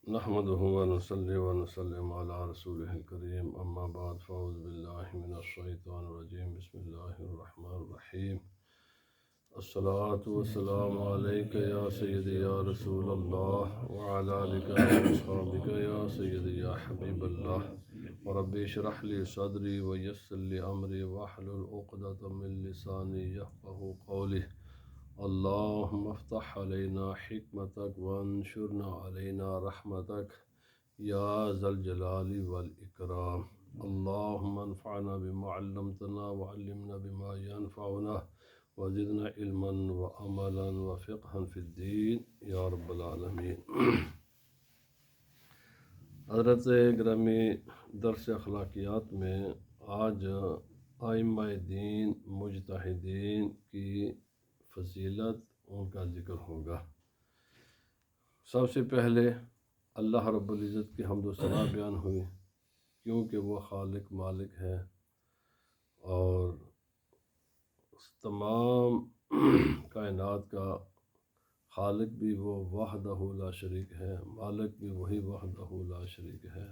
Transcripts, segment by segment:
نحمده ونصلي ونسلم على رسوله الكريم أما بعد فأعوذ بالله من الشيطان الرجيم بسم الله الرحمن الرحيم الصلاة والسلام عليك يا سيدي يا رسول الله وعلى آلك وأصحابك يا سيدي يا حبيب الله وربي اشرح لي صدري ويسر لي أمري واحلل عقدة من لساني يفقهوا قولي اللهم افتح علينا حكمتك وانشرنا علينا رحمتك يا ذا الجلال والإكرام اللهم انفعنا بما علمتنا وعلمنا بما ينفعنا وزدنا علما وعملا وفقها في الدين يا رب العالمين. حضرت گرامی درس اخلاقیات میں آج ائمہ دین مجتہدین کی فضیلت ان کا ذکر ہوگا۔ سب سے پہلے اللہ رب العزت کی حمد و ثنا بیان ہوئی، کیونکہ وہ خالق مالک ہے اور تمام کائنات کا خالق بھی وہ وحدہ لا شریک ہے، مالک بھی وہی وحدہ لا شریک ہے،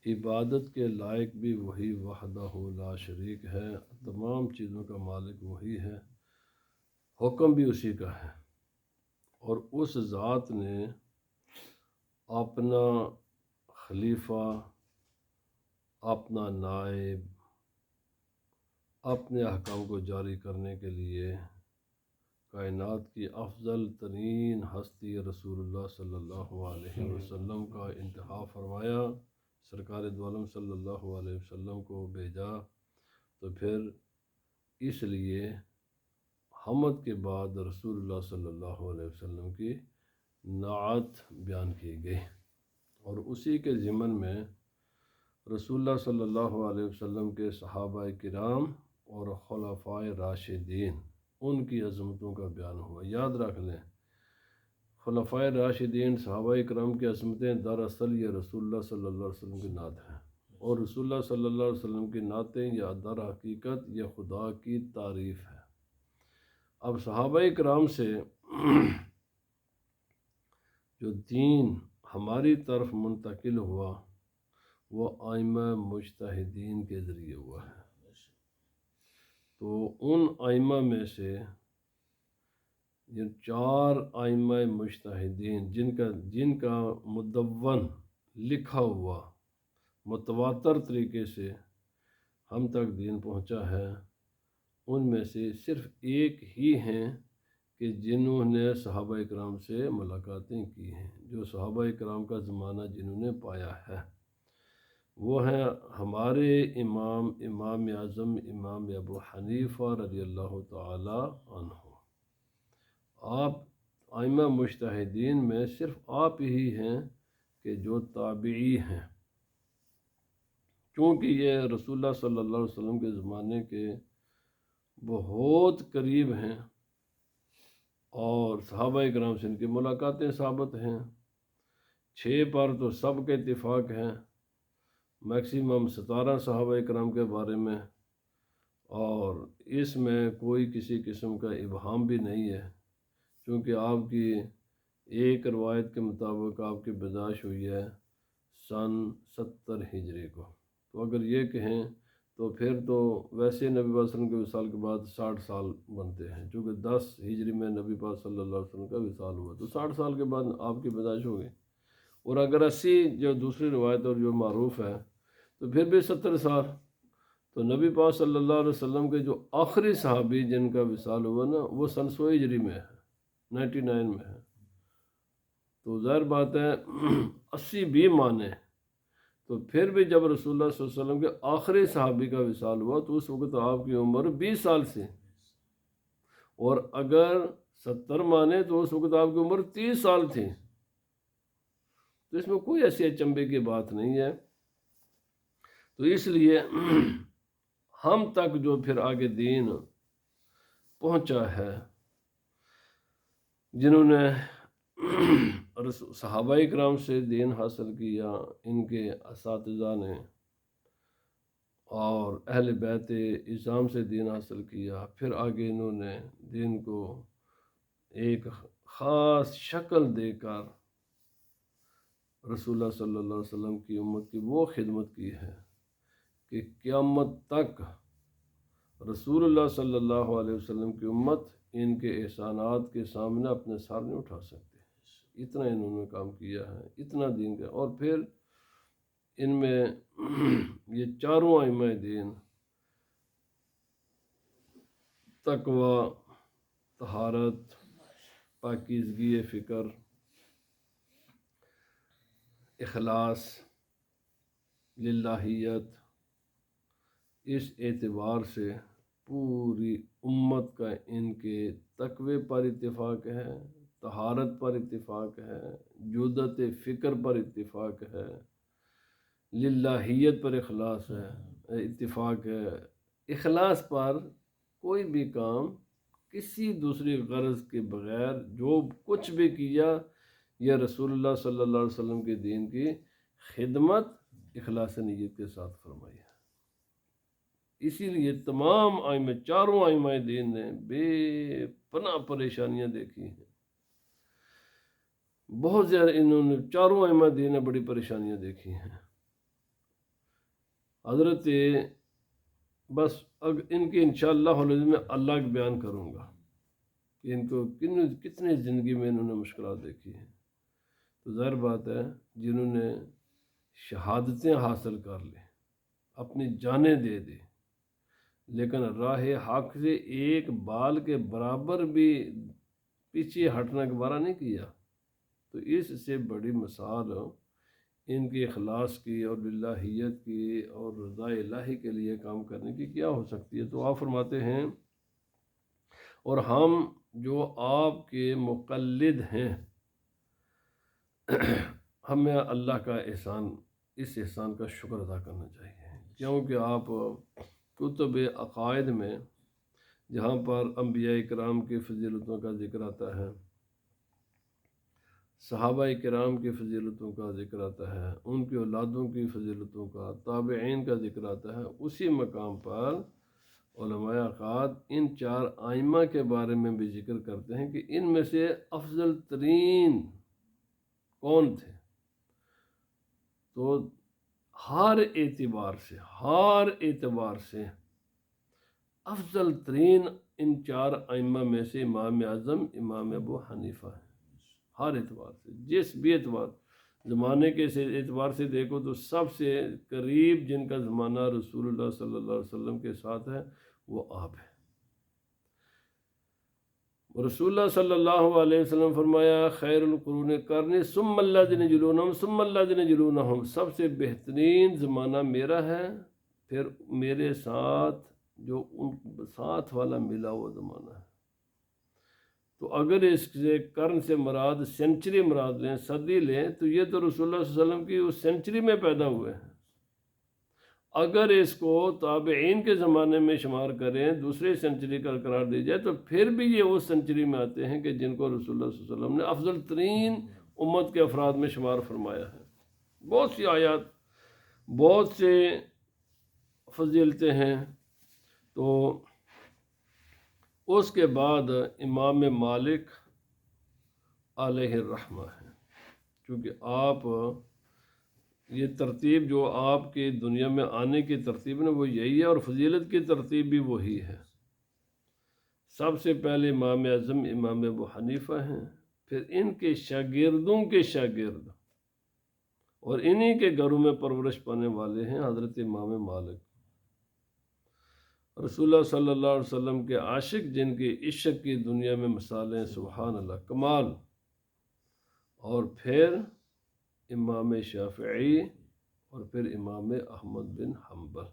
عبادت کے لائق بھی وہی وحدہ لا شریک ہے، تمام چیزوں کا مالک وہی ہے، حکم بھی اسی کا ہے، اور اس ذات نے اپنا خلیفہ، اپنا نائب، اپنے احکام کو جاری کرنے کے لیے کائنات کی افضل ترین ہستی رسول اللہ صلی اللہ علیہ وسلم کا انتخاب فرمایا، سرکار دو عالم صلی اللہ علیہ وسلم کو بھیجا۔ تو پھر اس لیے حمد کے بعد رسول اللہ صلی اللہ علیہ وسلم کی نعت بیان کی گئی، اور اسی کے ضمن میں رسول اللہ صلی اللہ علیہ وسلم کے صحابہ کرام اور خلفائے راشدین ان کی عظمتوں کا بیان ہوا۔ یاد رکھ لیں، خلفائے راشدین صحابہ کرام کی عظمتیں دراصل یہ رسول اللہ صلی اللہ علیہ وسلم کی نعت ہے، اور رسول اللہ صلی اللہ علیہ وسلم کی نعتیں یا در حقیقت یہ خدا کی تعریف ہے۔ اب صحابہ کرام سے جو دین ہماری طرف منتقل ہوا وہ ائمہ مجتہدین کے ذریعے ہوا ہے۔ تو ان ائمہ میں سے یہ 4 ائمہ مجتہدین جن کا مدون لکھا ہوا متواتر طریقے سے ہم تک دین پہنچا ہے، ان میں سے صرف ایک ہی ہیں کہ جنہوں نے صحابہ کرام سے ملاقاتیں کی ہیں، جو صحابہ کرام کا زمانہ جنہوں نے پایا ہے، وہ ہیں ہمارے امام اعظم امام ابو حنیفہ رضی اللہ تعالی عنہ۔ آپ ائمہ مجتہدین میں صرف آپ ہی ہیں کہ جو تابعی ہیں، کیونکہ یہ رسول اللہ صلی اللہ علیہ وسلم کے زمانے کے بہت قریب ہیں، اور صحابہ کرام سے ان کی ملاقاتیں ثابت ہیں۔ 6 پر تو سب کے اتفاق ہیں، میکسیمم 17 صحابہ کرام کے بارے میں، اور اس میں کوئی کسی قسم کا ابہام بھی نہیں ہے، چونکہ آپ کی ایک روایت کے مطابق آپ کی پیدائش ہوئی ہے سن 70 ہجری کو۔ تو اگر یہ کہیں تو پھر تو ویسے نبی پاک صلی اللہ علیہ وسلم کے وصال کے بعد 60 سال بنتے ہیں، چونکہ 10 ہجری میں نبی پاک صلی اللہ علیہ وسلم کا وصال ہوا، تو 60 سال کے بعد آپ کی پیدائش ہو گئی۔ اور اگر 80 جو دوسری روایت اور جو معروف ہے تو پھر بھی 70 سال۔ تو نبی پاک صلی اللہ علیہ وسلم کے جو آخری صحابی جن کا وصال ہوا نا، وہ سن 100 ہجری میں ہے، 99 میں ہے۔ تو ظاہر بات ہے 80 بھی مانے تو پھر بھی جب رسول اللہ صلی اللہ علیہ وسلم کے آخری صحابی کا وصال ہوا تو اس وقت آپ کی عمر 20 سال سے، اور اگر 70 مانے تو اس وقت آپ کی عمر 30 سال تھی۔ تو اس میں کوئی ایسی اچنبے کی بات نہیں ہے۔ تو اس لیے ہم تک جو پھر آگے دین پہنچا ہے، جنہوں نے صحابہ کرام سے دین حاصل کیا، ان کے اساتذہ نے، اور اہل بیت اعظام سے دین حاصل کیا، پھر آگے انہوں نے دین کو ایک خاص شکل دے کر رسول اللہ صلی اللہ علیہ وسلم کی امت کی وہ خدمت کی ہے کہ قیامت تک رسول اللہ صلی اللہ علیہ وسلم کی امت ان کے احسانات کے سامنے اپنے سر نہیں اٹھا سکتے۔ اتنا انہوں نے کام کیا ہے، اتنا دین کا۔ اور پھر ان میں یہ چاروں ائمہ دین تقوی، طہارت، پاکیزگی فکر، اخلاص، للہیت، اس اعتبار سے پوری امت کا ان کے تقوی پر اتفاق ہے، طہارت پر اتفاق ہے، جودت فکر پر اتفاق ہے، للہیت پر اخلاص ہے، اتفاق ہے۔ اخلاص پر کوئی بھی کام کسی دوسری غرض کے بغیر جو کچھ بھی کیا، یہ رسول اللہ صلی اللہ علیہ وسلم کے دین کی خدمت اخلاص نیت کے ساتھ فرمائی ہے۔ اسی لیے تمام ائمہ، چاروں ائمہ دین نے بے پناہ پریشانیاں دیکھی ہیں، بہت زیادہ انہوں نے، چاروں ائمہ دین نے بڑی پریشانیاں دیکھی ہیں۔ حضرت بس ان کے انشاءاللہ میں اللہ کا بیان کروں گا کہ ان کو کتنے زندگی میں انہوں نے مشکلات دیکھی ہیں۔ تو ظاہر بات ہے جنہوں نے شہادتیں حاصل کر لی، اپنی جانیں دے دی، لیکن راہ حق سے ایک بال کے برابر بھی پیچھے ہٹنا گوارہ نہیں کیا، تو اس سے بڑی مثال ان کے اخلاص کی اور للہیت کی اور رضا الہی کے لیے کام کرنے کی کیا ہو سکتی ہے۔ تو آپ فرماتے ہیں اور ہم جو آپ کے مقلد ہیں، ہمیں اللہ کا احسان، اس احسان کا شکر ادا کرنا چاہیے، کیونکہ آپ کتب عقائد میں جہاں پر انبیاء کرام کی فضیلتوں کا ذکر آتا ہے، صحابہ کرام کی فضیلتوں کا ذکر آتا ہے، ان کی اولادوں کی فضیلتوں کا، تابعین کا ذکر آتا ہے، اسی مقام پر علماء عقائد ان چار ائمہ کے بارے میں بھی ذکر کرتے ہیں کہ ان میں سے افضل ترین کون تھے۔ تو ہر اعتبار سے افضل ترین ان چار ائمہ میں سے امام اعظم امام ابو حنیفہ ہیں۔ ہر اعتبار سے، جس بھی اعتبار، زمانے کے اعتبار سے دیکھو تو سب سے قریب جن کا زمانہ رسول اللہ صلی اللہ علیہ وسلم کے ساتھ ہے وہ آپ ہیں۔ رسول اللہ صلی اللہ علیہ وسلم فرمایا خیر القرون قرنی ثم الذین یلونہم ثم الذین یلونہم، سب سے بہترین زمانہ میرا ہے، پھر میرے ساتھ جو ان ساتھ والا ملا وہ زمانہ ہے۔ تو اگر اس سے قرن سے مراد سینچری مراد لیں، صدی لیں، تو یہ تو رسول اللہ صلی اللہ علیہ وسلم کی اس سینچری میں پیدا ہوئے ہیں۔ اگر اس کو تابعین کے زمانے میں شمار کریں، دوسرے سینچری کا قرار دی جائے، تو پھر بھی یہ اس سینچری میں آتے ہیں کہ جن کو رسول اللہ صلی اللہ علیہ وسلم نے افضل ترین امت کے افراد میں شمار فرمایا ہے۔ بہت سی آیات، بہت سے فضیلتیں ہیں۔ تو اس کے بعد امام مالک علیہ الرحمہ ہے، کیونکہ آپ یہ ترتیب جو آپ کی دنیا میں آنے کی ترتیب ہے وہ یہی ہے، اور فضیلت کی ترتیب بھی وہی ہے۔ سب سے پہلے امام اعظم امام ابو حنیفہ ہیں، پھر ان کے شاگردوں کے شاگرد اور انہی کے گھروں میں پرورش پانے والے ہیں حضرت امام مالک، رسول اللہ صلی اللہ علیہ وسلم کے عاشق، جن کے عشق کی دنیا میں مثالیں سبحان اللہ کمال۔ اور پھر امام شافعی، اور پھر امام احمد بن حنبل،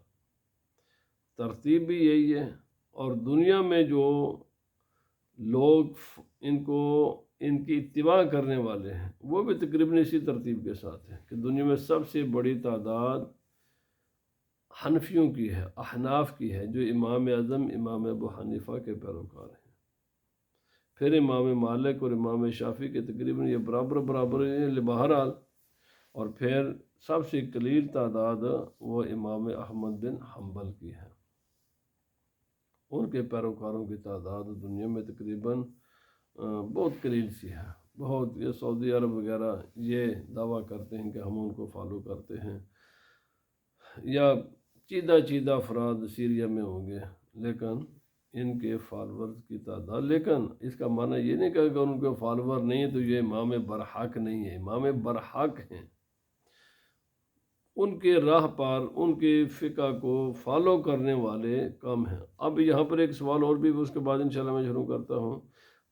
ترتیب بھی یہی ہے۔ اور دنیا میں جو لوگ ان کی اتباع کرنے والے ہیں وہ بھی تقریباً اسی ترتیب کے ساتھ ہیں کہ دنیا میں سب سے بڑی تعداد حنفیوں کی ہے، احناف کی ہے، جو امام اعظم امام ابو حنیفہ کے پیروکار ہیں۔ پھر امام مالک اور امام شافعی کے تقریباً یہ برابر ہیں بہرحال۔ اور پھر سب سے قلیل تعداد وہ امام احمد بن حنبل کی ہے، ان کے پیروکاروں کی تعداد دنیا میں تقریباً بہت قلیل سی ہے۔ بہت یہ سعودی عرب وغیرہ یہ دعویٰ کرتے ہیں کہ ہم ان کو فالو کرتے ہیں، یا چیدہ چیدہ افراد سیریا میں ہوں گے، لیکن ان کے فالورز کی تعداد، لیکن اس کا معنی یہ نہیں کہ اگر ان کے فالور نہیں ہیں تو یہ امام برحق نہیں ہے، امام برحق ہیں، ان کے راہ پر ان کے فقہ کو فالو کرنے والے کم ہیں۔ اب یہاں پر ایک سوال اور بھی اس کے بعد انشاءاللہ میں شروع کرتا ہوں،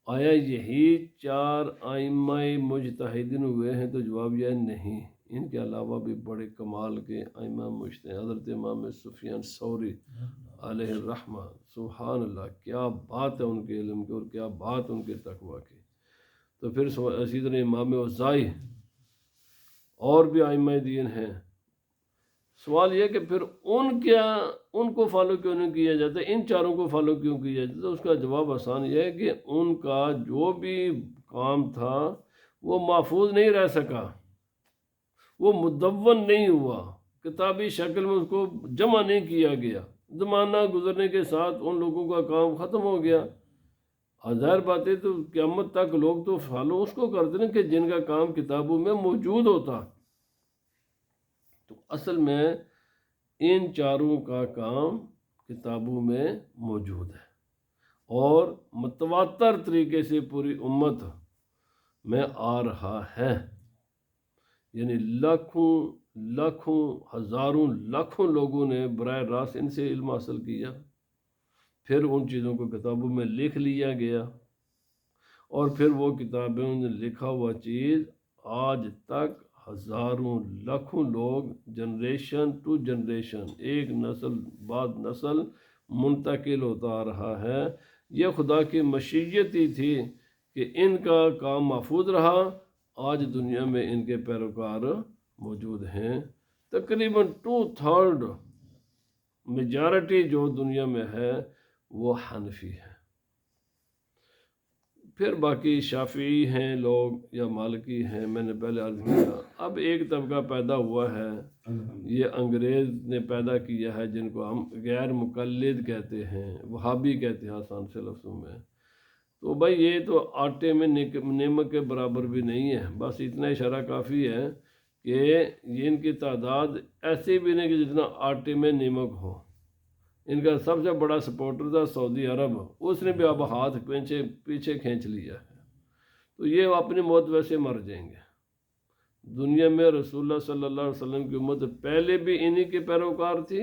آیا یہی 4 ائمہ مجتہدین ہوئے ہیں؟ تو جواب یہ ہے نہیں، ان کے علاوہ بھی بڑے کمال کے ائمہ مجتہد، حضرت امام سفیان ثوری علیہ الرحمہ، سبحان اللہ، کیا بات ہے ان کے علم کی اور کیا بات ان کے تقویٰ کی۔ تو پھر اسی طرح امام اوزاعی اور بھی ائمہ دین ہیں۔ سوال یہ کہ پھر ان کو فالو کیوں نہیں کیا جاتا، ان چاروں کو فالو کیوں کیا جاتا؟ اس کا جواب آسان یہ ہے کہ ان کا جو بھی کام تھا وہ محفوظ نہیں رہ سکا، وہ مدون نہیں ہوا، کتابی شکل میں اس کو جمع نہیں کیا گیا، زمانہ گزرنے کے ساتھ ان لوگوں کا کام ختم ہو گیا۔ ظاہر بات ہے تو قیامت تک لوگ تو فالو اس کو کرتے ہیں کہ جن کا کام کتابوں میں موجود ہوتا۔ تو اصل میں ان چاروں کا کام کتابوں میں موجود ہے اور متواتر طریقے سے پوری امت میں آ رہا ہے، یعنی لاکھوں ہزاروں لاکھوں لوگوں نے براہ راست ان سے علم حاصل کیا، پھر ان چیزوں کو کتابوں میں لکھ لیا گیا، اور پھر وہ کتابوں نے لکھا ہوا چیز آج تک ہزاروں لاکھوں لوگ جنریشن ٹو جنریشن، ایک نسل بعد نسل منتقل ہوتا آ رہا ہے۔ یہ خدا کی مشیت ہی تھی کہ ان کا کام محفوظ رہا، آج دنیا میں ان کے پیروکار موجود ہیں۔ تقریباً 2/3 میجارٹی جو دنیا میں ہے وہ حنفی ہے، پھر باقی شافعی ہیں لوگ یا مالکی ہیں، میں نے پہلے عرض کیا۔ اب ایک طبقہ پیدا ہوا ہے، یہ انگریز نے پیدا کیا ہے، جن کو ہم غیر مقلد کہتے ہیں، وہابی کہتے ہیں آسان سے لفظوں میں۔ تو بھائی یہ تو آٹے میں نمک کے برابر بھی نہیں ہے، بس اتنا اشارہ کافی ہے کہ یہ ان کی تعداد ایسی بھی نہیں کہ جتنا آٹے میں نمک ہو۔ ان کا سب سے بڑا سپورٹر تھا سعودی عرب، اس نے بھی اب ہاتھ پیچھے کھینچ لیا ہے، تو یہ اپنی موت ویسے مر جائیں گے۔ دنیا میں رسول اللہ صلی اللہ علیہ وسلم کی امت پہلے بھی انہی کے پیروکار تھی،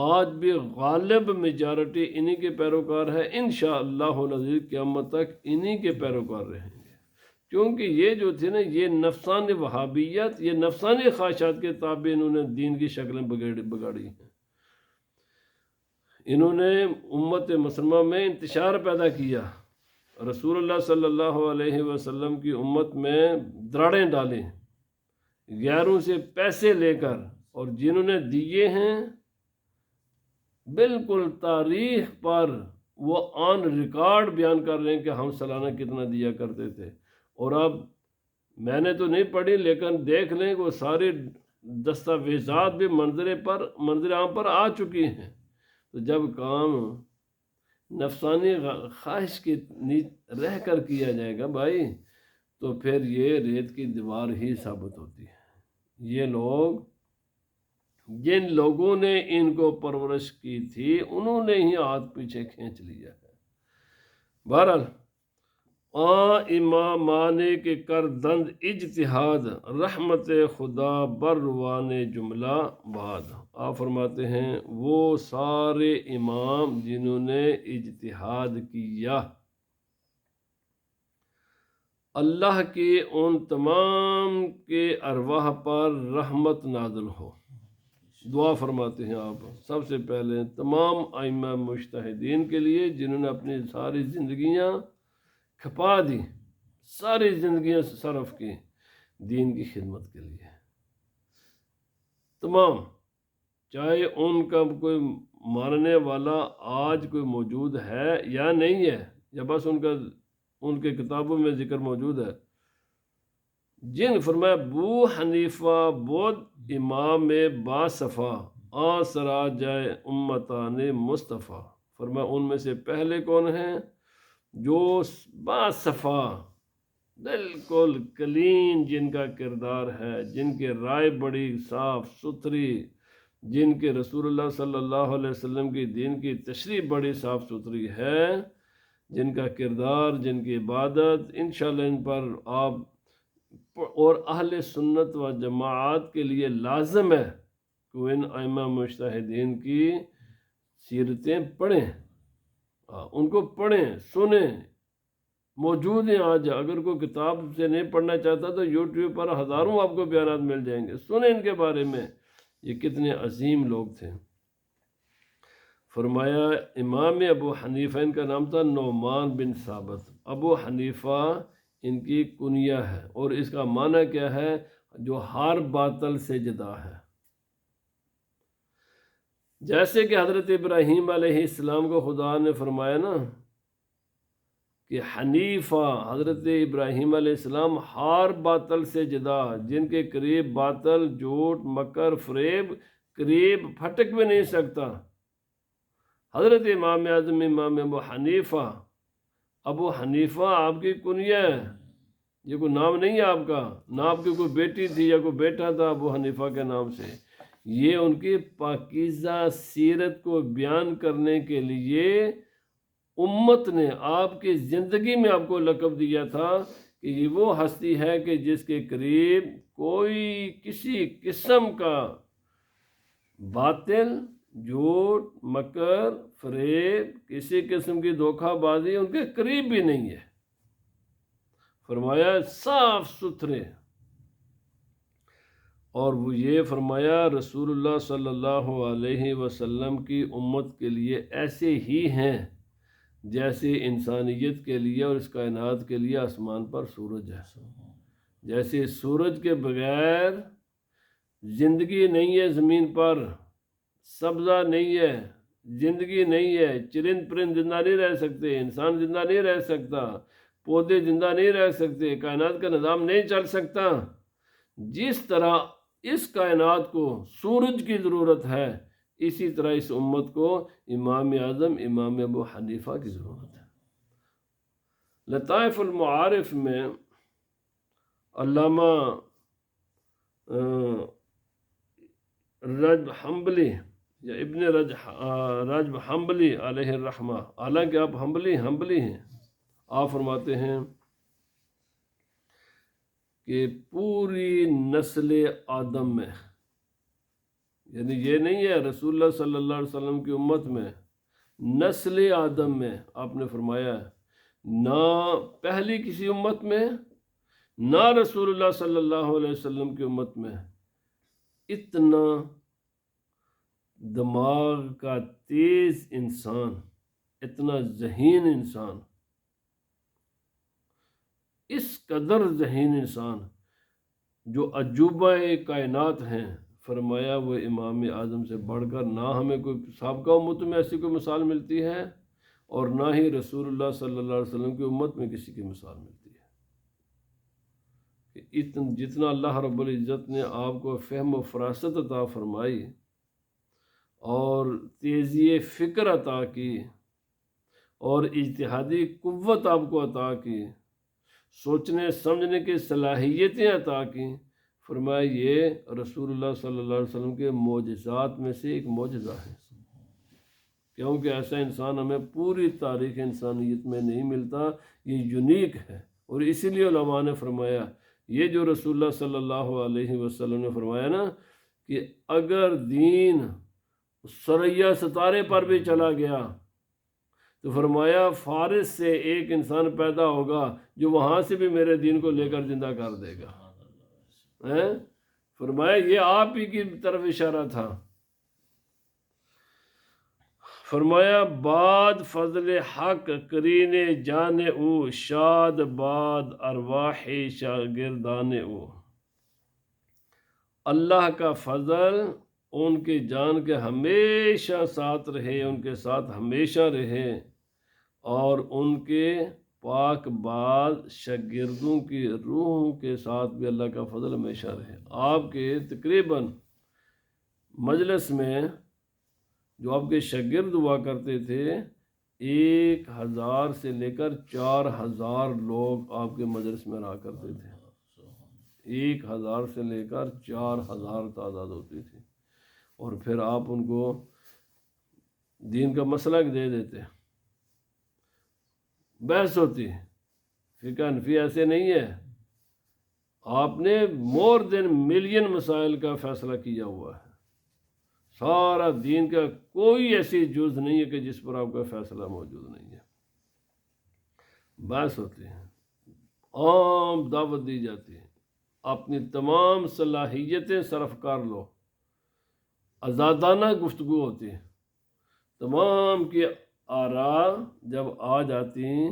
آج بھی غالب میجارٹی انہی کے پیروکار ہے، انشاءاللہ العزیز قیامت تک انہی کے پیروکار رہیں گے، کیونکہ یہ جو تھے نا، یہ نفسانی وہابیت، یہ نفسانی خواہشات کے تابع انہوں نے دین کی شکلیں بگاڑی ہیں، انہوں نے امت مسلمہ میں انتشار پیدا کیا، رسول اللہ صلی اللہ علیہ وسلم کی امت میں دراڑیں ڈالیں غیروں سے پیسے لے کر، اور جنہوں نے دیے ہیں بالکل تاریخ پر وہ آن ریکارڈ بیان کر رہے ہیں کہ ہم سالانہ کتنا دیا کرتے تھے، اور اب میں نے تو نہیں پڑھی لیکن دیکھ لیں کہ وہ سارے دستاویزات بھی منظر عام پر آ چکی ہیں۔ تو جب کام نفسانی خواہش کی رہ کر کیا جائے گا بھائی، تو پھر یہ ریت کی دیوار ہی ثابت ہوتی ہے۔ یہ لوگ، جن لوگوں نے ان کو پرورش کی تھی، انہوں نے ہی ہاتھ پیچھے کھینچ لیا ہے۔ بہرحال امامان کے کردند اجتہاد، رحمت خدا بروان جملہ بعد۔ آپ فرماتے ہیں وہ سارے امام جنہوں نے اجتہاد کیا، اللہ کے ان تمام کے ارواح پر رحمت نازل ہو۔ دعا فرماتے ہیں آپ سب سے پہلے تمام ائمہ مجتہدین کے لیے جنہوں نے اپنی ساری زندگیاں کھپا دی، ساری زندگیاں صرف کی دین کی خدمت کے لیے، تمام، چاہے ان کا کوئی ماننے والا آج کوئی موجود ہے یا نہیں ہے، یا بس ان کے کتابوں میں ذکر موجود ہے۔ جن فرمایا بو حنیفہ بود امام با صفا آسرا جائے امتان مصطفیٰ، فرمایا ان میں سے پہلے کون ہیں؟ جو با صفا، بالکل کلین جن کا کردار ہے، جن کی رائے بڑی صاف ستھری، جن کے رسول اللہ صلی اللہ علیہ وسلم کی دین کی تشریح بڑی صاف ستھری ہے، جن کا کردار، جن کی عبادت، انشاءاللہ ان پر آپ اور اہل سنت و جماعت کے لیے لازم ہے کہ وہ ان ائمہ مجتہدین کی سیرتیں پڑھیں، ان کو پڑھیں، سنیں، موجود ہیں آج۔ اگر کوئی کتاب سے نہیں پڑھنا چاہتا تو یوٹیوب پر ہزاروں آپ کو بیانات مل جائیں گے، سنیں ان کے بارے میں، یہ کتنے عظیم لوگ تھے۔ فرمایا امام ابو حنیفہ، ان کا نام تھا نعمان بن ثابت، ابو حنیفہ ان کی کنیہ ہے، اور اس کا معنی کیا ہے؟ جو ہر باطل سے جدا ہے۔ جیسے کہ حضرت ابراہیم علیہ السلام کو خدا نے فرمایا نا کہ حنیفہ، حضرت ابراہیم علیہ السلام ہر باطل سے جدا، جن کے قریب باطل، جھوٹ، مکر، فریب قریب پھٹک بھی نہیں سکتا۔ حضرت امام اعظم امام ابو حنیفہ آپ کی کنیہ ہے، یہ کوئی نام نہیں ہے آپ کا، نہ آپ کی کوئی بیٹی تھی یا کوئی بیٹا تھا ابو حنیفہ کے نام سے۔ یہ ان کی پاکیزہ سیرت کو بیان کرنے کے لیے امت نے آپ کی زندگی میں آپ کو لقب دیا تھا کہ یہ وہ ہستی ہے کہ جس کے قریب کوئی کسی قسم کا باطل، جھوٹ، مکر، فریب، کسی قسم کی دھوکہ بازی ان کے قریب بھی نہیں ہے۔ فرمایا صاف ستھرے، اور وہ یہ فرمایا رسول اللہ صلی اللہ علیہ وسلم کی امت کے لیے ایسے ہی ہیں جیسے انسانیت کے لیے اور اس کائنات کے لیے آسمان پر سورج ہے۔ جیسے سورج کے بغیر زندگی نہیں ہے، زمین پر سبزہ نہیں ہے، زندگی نہیں ہے، چرند پرند زندہ نہیں رہ سکتے، انسان زندہ نہیں رہ سکتا، پودے زندہ نہیں رہ سکتے، کائنات کا نظام نہیں چل سکتا۔ جس طرح اس کائنات کو سورج کی ضرورت ہے، اسی طرح اس امت کو امام اعظم امام ابو حنیفہ کی ضرورت ہے۔ لطائف المعارف میں علامہ رجب حنبلی یا ابن رجب حنبلی علیہ الرحمہ، حالانکہ آپ حنبلی ہیں، آپ فرماتے ہیں کہ پوری نسل آدم میں، یعنی یہ نہیں ہے رسول اللہ صلی اللہ علیہ وسلم کی امت میں، نسل آدم میں آپ نے فرمایا نہ پہلی کسی امت میں نہ رسول اللہ صلی اللہ علیہ وسلم کی امت میں اتنا دماغ کا تیز انسان، اتنا ذہین انسان، اس قدر ذہین انسان جو عجوبہ کائنات ہیں، فرمایا وہ امام اعظم سے بڑھ کر نہ ہمیں کوئی سابقہ امت میں ایسی کوئی مثال ملتی ہے، اور نہ ہی رسول اللہ صلی اللہ علیہ وسلم کی امت میں کسی کی مثال ملتی ہے۔ کہ جتنا اللہ رب العزت نے آپ کو فہم و فراست عطا فرمائی اور تیزی فکر عطا کی اور اجتہادی قوت آپ کو عطا کی، سوچنے سمجھنے کی صلاحیتیں عطا کی، فرمایا یہ رسول اللہ صلی اللہ علیہ وسلم کے معجزات میں سے ایک معجزہ ہے، کیونکہ ایسا انسان ہمیں پوری تاریخ انسانیت میں نہیں ملتا، یہ یونیک ہے۔ اور اسی لیے علماء نے فرمایا یہ جو رسول اللہ صلی اللہ علیہ وسلم نے فرمایا نا کہ اگر دین ثریا ستارے پر بھی چلا گیا تو فرمایا فارس سے ایک انسان پیدا ہوگا جو وہاں سے بھی میرے دین کو لے کر زندہ کر دے گا۔ فرمایا یہ آپ ہی کی طرف اشارہ تھا۔ فرمایا بعد فضل حق کرین جان او، شاد باد ارواح شاگردان او۔ اللہ کا فضل ان کی جان کے ہمیشہ ساتھ رہے، ان کے ساتھ ہمیشہ رہے، اور ان کے پاک باز شاگردوں کی روحوں کے ساتھ بھی اللہ کا فضل ہمیشہ رہے۔ آپ کے تقریباً مجلس میں جو آپ کے شاگرد ہوا کرتے تھے، 1000 سے لے کر 4000 لوگ آپ کے مجلس میں رہا کرتے تھے۔ 1000 سے لے کر 4000 تعداد ہوتی تھی، اور پھر آپ ان کو دین کا مسلک دے دیتے، بحث ہوتی۔ فقہ حنفی ایسے نہیں ہے، آپ نے مور دین ملین مسائل کا فیصلہ کیا ہوا ہے، سارا دین کا کوئی ایسی جز نہیں ہے کہ جس پر آپ کا فیصلہ موجود نہیں ہے۔ بحث ہوتی ہے، عام دعوت دی جاتی ہے، اپنی تمام صلاحیتیں صرف کر لو، آزادانہ گفتگو ہوتی ہے، تمام کی آراء جب آ جاتی ہیں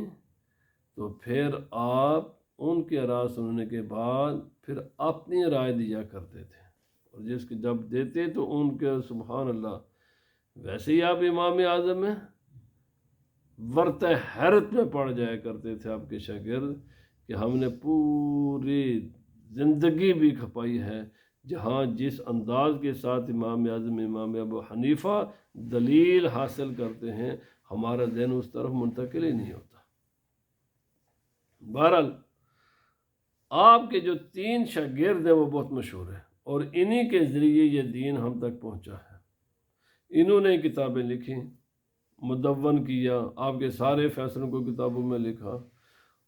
تو پھر آپ ان کے آراء سننے کے بعد پھر اپنی رائے دیا کرتے تھے، اور جس کے جب دیتے تو ان کے سبحان اللہ، ویسے ہی آپ امام اعظم ہیں، ورطہ حیرت میں پڑ جایا کرتے تھے آپ کے شاگرد کہ ہم نے پوری زندگی بھی کھپائی ہے جہاں جس انداز کے ساتھ امام اعظم امام ابو حنیفہ دلیل حاصل کرتے ہیں، ہمارا ذہن اس طرف منتقل ہی نہیں ہوتا۔ بہرحال آپ کے جو 3 شاگرد ہیں وہ بہت مشہور ہیں، اور انہی کے ذریعے یہ دین ہم تک پہنچا ہے۔ انہوں نے کتابیں لکھی، مدون کیا، آپ کے سارے فیصلوں کو کتابوں میں لکھا،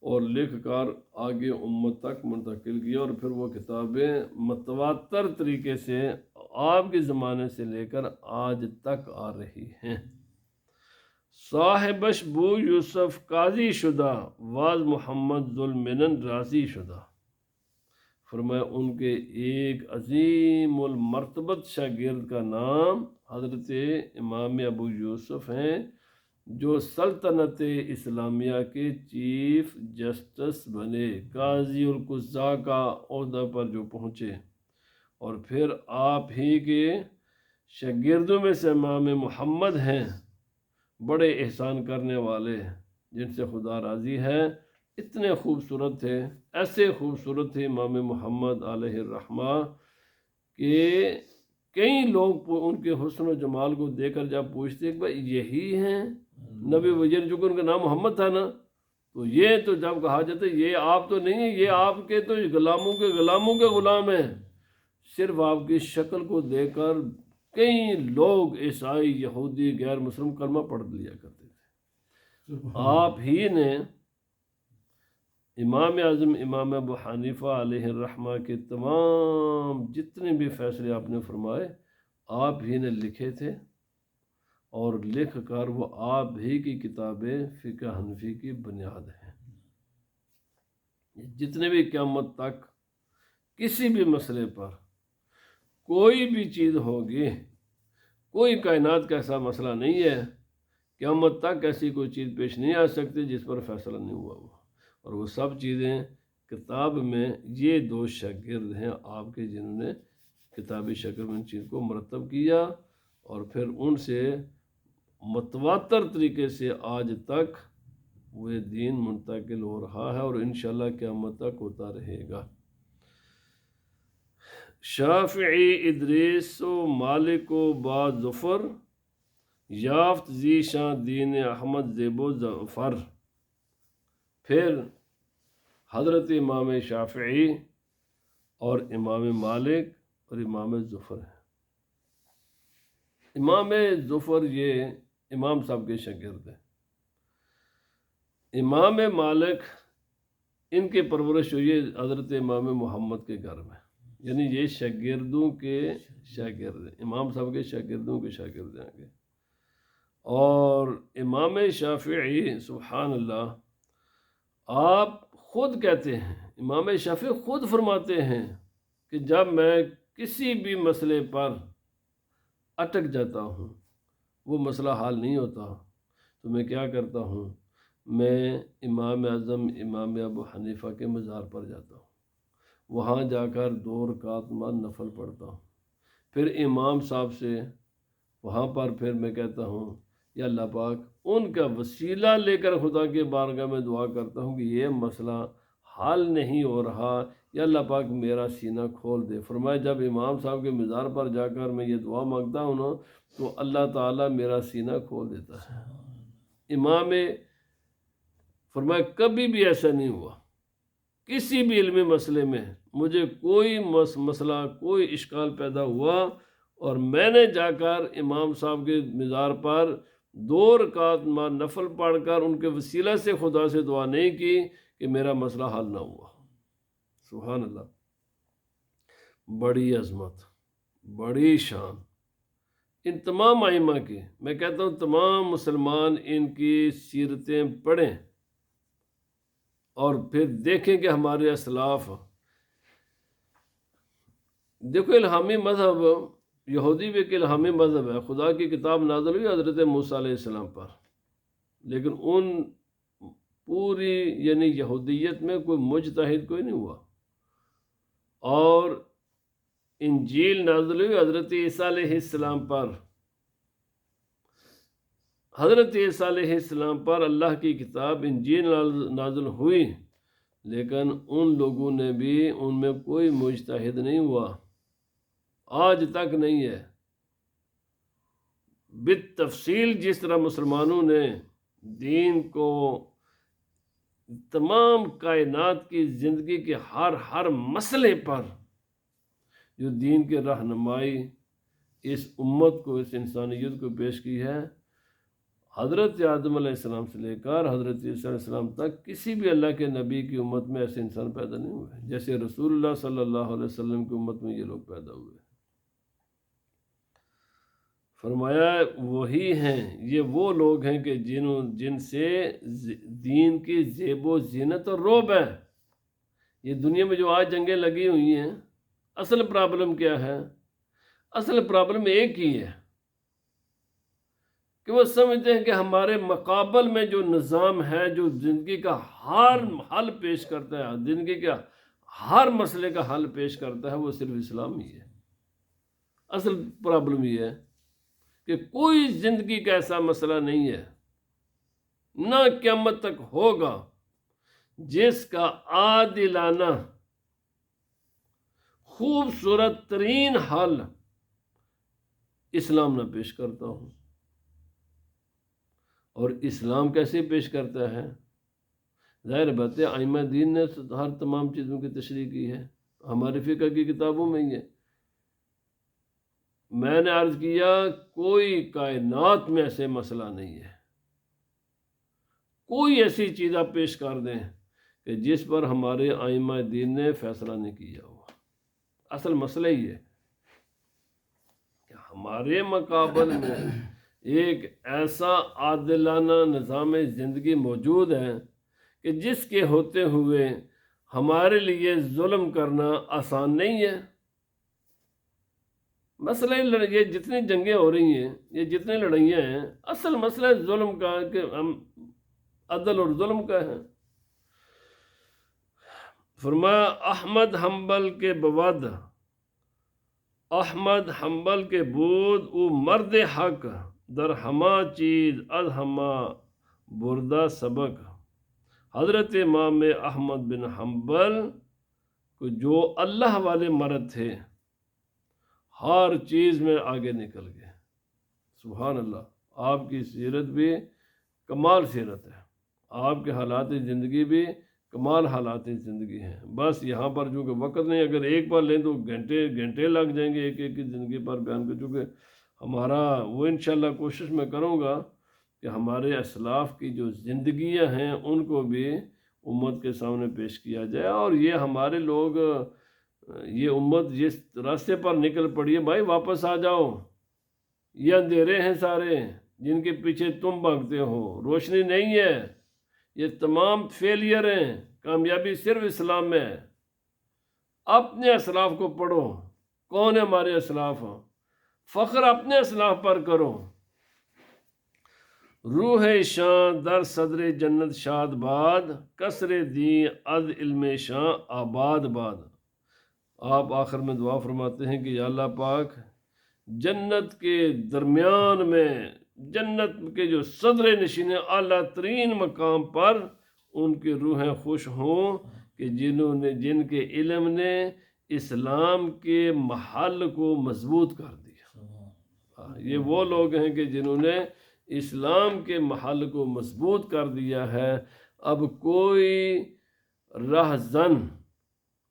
اور لکھ کر آگے امت تک منتقل کیا، اور پھر وہ کتابیں متواتر طریقے سے آپ کے زمانے سے لے کر آج تک آ رہی ہیں۔ صاحبش بو یوسف قاضی شدہ، واز محمد ذوالمنن راضی شدہ۔ فرمایا ان کے ایک عظیم المرتبت شاگرد کا نام حضرت امام ابو یوسف ہیں، جو سلطنت اسلامیہ کے چیف جسٹس بنے، قاضی القضاء کا عہدہ پر جو پہنچے، اور پھر آپ ہی کے شاگردوں میں سے امام محمد ہیں، بڑے احسان کرنے والے جن سے خدا راضی ہے، اتنے خوبصورت تھے، ایسے خوبصورت تھے امام محمد علیہ الرحمہ کہ کئی لوگ ان کے حسن و جمال کو دیکھ کر جب پوچھتے کہ بھائی یہی ہیں نبی وجیر، جو کہ ان کا نام محمد تھا نا، تو یہ تو جب کہا جاتا ہے یہ آپ تو نہیں ہیں، یہ آپ کے تو غلاموں کے غلام ہیں۔ صرف آپ کی شکل کو دیکھ کر کئی لوگ عیسائی، یہودی، غیر مسلم کلمہ پڑھ لیا کرتے تھے۔ آپ ہی نے امام اعظم امام ابو حنیفہ علیہ الرحمہ کے تمام جتنے بھی فیصلے آپ نے فرمائے، آپ ہی نے لکھے تھے، اور لکھ کر وہ آپ ہی کی کتابیں فقہ حنفی کی بنیاد ہیں۔ جتنے بھی قیامت تک کسی بھی مسئلے پر کوئی بھی چیز ہوگی، کوئی کائنات کا ایسا مسئلہ نہیں ہے، قیامت تک ایسی کوئی چیز پیش نہیں آ سکتی جس پر فیصلہ نہیں ہوا ہوا، اور وہ سب چیزیں کتاب میں یہ 2 شاگرد ہیں آپ کے، جنہوں نے کتابی شکل میں ان چیز کو مرتب کیا، اور پھر ان سے متواتر طریقے سے آج تک وہ دین منتقل ہو رہا ہے، اور انشاءاللہ قیامت تک ہوتا رہے گا۔ شافعی ادریس و مالک و با ظفر، یافت ذیشاں دین احمد زیب و ظفر۔ پھر حضرت امام شافعی اور امام مالک اور امام ظفر ہیں۔ امام ظفر یہ امام صاحب کے شاگرد ہیں۔ امام مالک ان کے پرورش ہوئی ہے حضرت امام محمد کے گھر میں، یعنی یہ شاگردوں کے شاگرد ہیں، امام صاحب کے شاگردوں کے شاگرد ہیں آگے۔ اور امام شافعی سبحان اللہ، آپ خود کہتے ہیں، امام شافعی خود فرماتے ہیں کہ جب میں کسی بھی مسئلے پر اٹک جاتا ہوں، وہ مسئلہ حل نہیں ہوتا، تو میں کیا کرتا ہوں، میں امام اعظم امام ابو حنیفہ کے مزار پر جاتا ہوں، وہاں جا کر 2 رکعت نفل پڑھتا ہوں، پھر امام صاحب سے وہاں پر پھر میں کہتا ہوں یا اللہ پاک ان کا وسیلہ لے کر خدا کے بارگاہ میں دعا کرتا ہوں کہ یہ مسئلہ حل نہیں ہو رہا، یا اللہ پاک میرا سینہ کھول دے۔ فرمایا جب امام صاحب کے مزار پر جا کر میں یہ دعا مانگتا ہوں نا، تو اللہ تعالیٰ میرا سینہ کھول دیتا ہے۔ امام فرمایا کبھی بھی ایسا نہیں ہوا، کسی بھی علمی مسئلے میں مجھے کوئی مسئلہ کوئی اشکال پیدا ہوا اور میں نے جا کر امام صاحب کے مزار پر 2 رکعت نفل پڑھ کر ان کے وسیلہ سے خدا سے دعا نہیں کی کہ میرا مسئلہ حل نہ ہوا۔ سبحان اللہ، بڑی عظمت، بڑی شان ان تمام ائمہ کی۔ میں کہتا ہوں تمام مسلمان ان کی سیرتیں پڑھیں اور پھر دیکھیں کہ ہمارے اسلاف، دیکھو الہامی مذہب یہودی بھی ایک الہامی مذہب ہے، خدا کی کتاب نازل ہوئی حضرت موسیٰ علیہ السلام پر، لیکن ان پوری یعنی یہودیت میں کوئی مجتہد کوئی نہیں ہوا، اور انجیل نازل ہوئی حضرت عیسیٰ علیہ السلام پر، حضرت عیسیٰ علیہ السلام پر اللہ کی کتاب انجیل نازل ہوئی، لیکن ان لوگوں نے بھی ان میں کوئی مجتہد نہیں ہوا، آج تک نہیں ہے۔ بالتفصیل جس طرح مسلمانوں نے دین کو تمام کائنات کی زندگی کے ہر مسئلے پر جو دین کی رہنمائی اس امت کو، اس انسانیت کو پیش کی ہے، حضرت آدم علیہ السلام سے لے کر حضرت عیسیٰ علیہ السلام تک کسی بھی اللہ کے نبی کی امت میں ایسے انسان پیدا نہیں ہوئے جیسے رسول اللہ صلی اللہ علیہ وسلم کی امت میں یہ لوگ پیدا ہوئے۔ فرمایا وہی ہیں، یہ وہ لوگ ہیں کہ جن سے دین کی زیب و زینت اور روب ہے۔ یہ دنیا میں جو آج جنگیں لگی ہوئی ہیں، اصل پرابلم کیا ہے؟ اصل پرابلم ایک ہی ہے کہ وہ سمجھتے ہیں کہ ہمارے مقابل میں جو نظام ہے، جو زندگی کا ہر حل پیش کرتا ہے، زندگی کا ہر مسئلے کا حل پیش کرتا ہے، وہ صرف اسلام ہی ہے۔ اصل پرابلم یہ ہے کہ کوئی زندگی کا ایسا مسئلہ نہیں ہے، نہ قیامت تک ہوگا، جس کا عادلانہ خوبصورت ترین حل اسلام نہ پیش کرتا ہوں۔ اور اسلام کیسے پیش کرتا ہے؟ ظاہر بات ہے ائمہ دین نے ہر تمام چیزوں کی تشریح کی ہے، ہماری فقہ کی کتابوں میں ہی ہے۔ میں نے عرض کیا کوئی کائنات میں ایسے مسئلہ نہیں ہے، کوئی ایسی چیز آپ پیش کر دیں کہ جس پر ہمارے ائمہ دین نے فیصلہ نہیں کیا ہوا۔ اصل مسئلہ ہی ہے کہ ہمارے مقابل میں ایک ایسا عادلانہ نظام زندگی موجود ہے کہ جس کے ہوتے ہوئے ہمارے لیے ظلم کرنا آسان نہیں ہے۔ مسئلہ یہ جتنی جنگیں ہو رہی ہیں، یہ جتنی لڑائیاں ہیں، اصل مسئلہ ظلم کا کہ ہم عدل اور ظلم کا ہے۔ فرمایا احمد حنبل کے بود، احمد حنبل کے بود او مرد حق در ہما چیز از ہما بردہ سبق۔ حضرت امام احمد بن حنبل کو جو اللہ والے مرد تھے، ہر چیز میں آگے نکل گئے۔ سبحان اللہ، آپ کی سیرت بھی کمال سیرت ہے، آپ کے حالات زندگی بھی کمال حالات زندگی ہیں۔ بس یہاں پر جو کہ وقت نہیں، اگر ایک بار لیں تو گھنٹے لگ جائیں گے ایک کی زندگی پر بیان کر، چونکہ ہمارا وہ انشاءاللہ کوشش میں کروں گا کہ ہمارے اسلاف کی جو زندگیاں ہیں ان کو بھی امت کے سامنے پیش کیا جائے، اور یہ ہمارے لوگ، یہ امت جس راستے پر نکل پڑی ہے، بھائی واپس آ جاؤ، یہ اندھیرے ہیں سارے جن کے پیچھے تم بھاگتے ہو، روشنی نہیں ہے، یہ تمام فیلئر ہیں، کامیابی صرف اسلام میں ہے۔ اپنے اسلاف کو پڑھو، کون ہے ہمارے اسلاف، فخر اپنے اسلاف پر کرو۔ روح شان در صدر جنت شاد باد، کسر دین از علم شان آباد باد۔ آپ آخر میں دعا فرماتے ہیں کہ یا اللہ پاک جنت کے درمیان میں، جنت کے جو صدر نشین اعلیٰ ترین مقام پر ان کی روحیں خوش ہوں کہ جن کے علم نے اسلام کے محل کو مضبوط کر دیا۔ یہ وہ لوگ ہیں کہ جنہوں نے اسلام کے محل کو مضبوط کر دیا ہے۔ اب کوئی رہزن،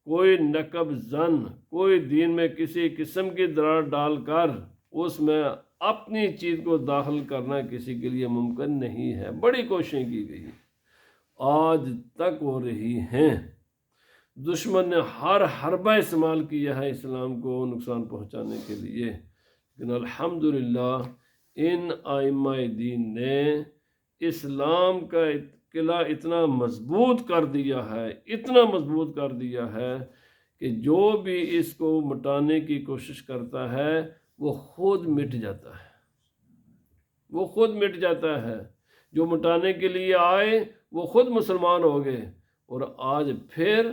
کوئی نقب زن، کوئی دین میں کسی قسم کی درار ڈال کر اس میں اپنی چیز کو داخل کرنا کسی کے لیے ممکن نہیں ہے۔ بڑی کوششیں کی گئی، آج تک ہو رہی ہیں۔ دشمن نے ہر حربہ استعمال کیا ہے اسلام کو نقصان پہنچانے کے لیے، لیکن الحمدللہ ان ائمہ دین نے اسلام کا قلعہ اتنا مضبوط کر دیا ہے، اتنا مضبوط کر دیا ہے کہ جو بھی اس کو مٹانے کی کوشش کرتا ہے وہ خود مٹ جاتا ہے، وہ خود مٹ جاتا ہے۔ جو مٹانے کے لیے آئے وہ خود مسلمان ہو گئے، اور آج پھر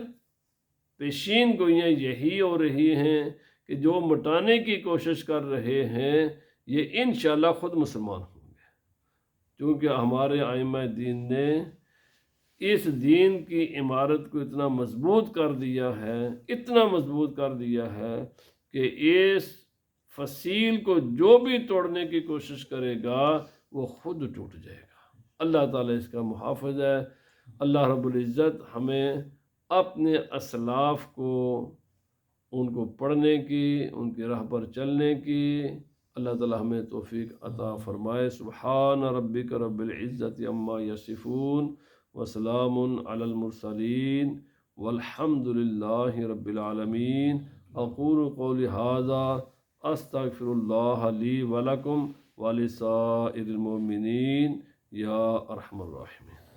پیشین گوئیاں یہی ہو رہی ہیں کہ جو مٹانے کی کوشش کر رہے ہیں یہ انشاءاللہ خود مسلمان ہوں گے، کیونکہ ہمارے ائمہ دین نے اس دین کی عمارت کو اتنا مضبوط کر دیا ہے، اتنا مضبوط کر دیا ہے کہ اس فصیل کو جو بھی توڑنے کی کوشش کرے گا وہ خود ٹوٹ جائے گا۔ اللہ تعالیٰ اس کا محافظ ہے۔ اللہ رب العزت ہمیں اپنے اسلاف کو، ان کو پڑھنے کی، ان کی راہ پر چلنے کی اللہ تعالیٰ ہمیں توفیق عطا فرمائے۔ سبحان ربک رب العزت عما یصفون وسلام علی المرسلین والحمد للہ رب العالمین۔ اقول قولی ھذا استغفر اللہ لی ولکم ولسائر المؤمنین یا ارحم الراحمین۔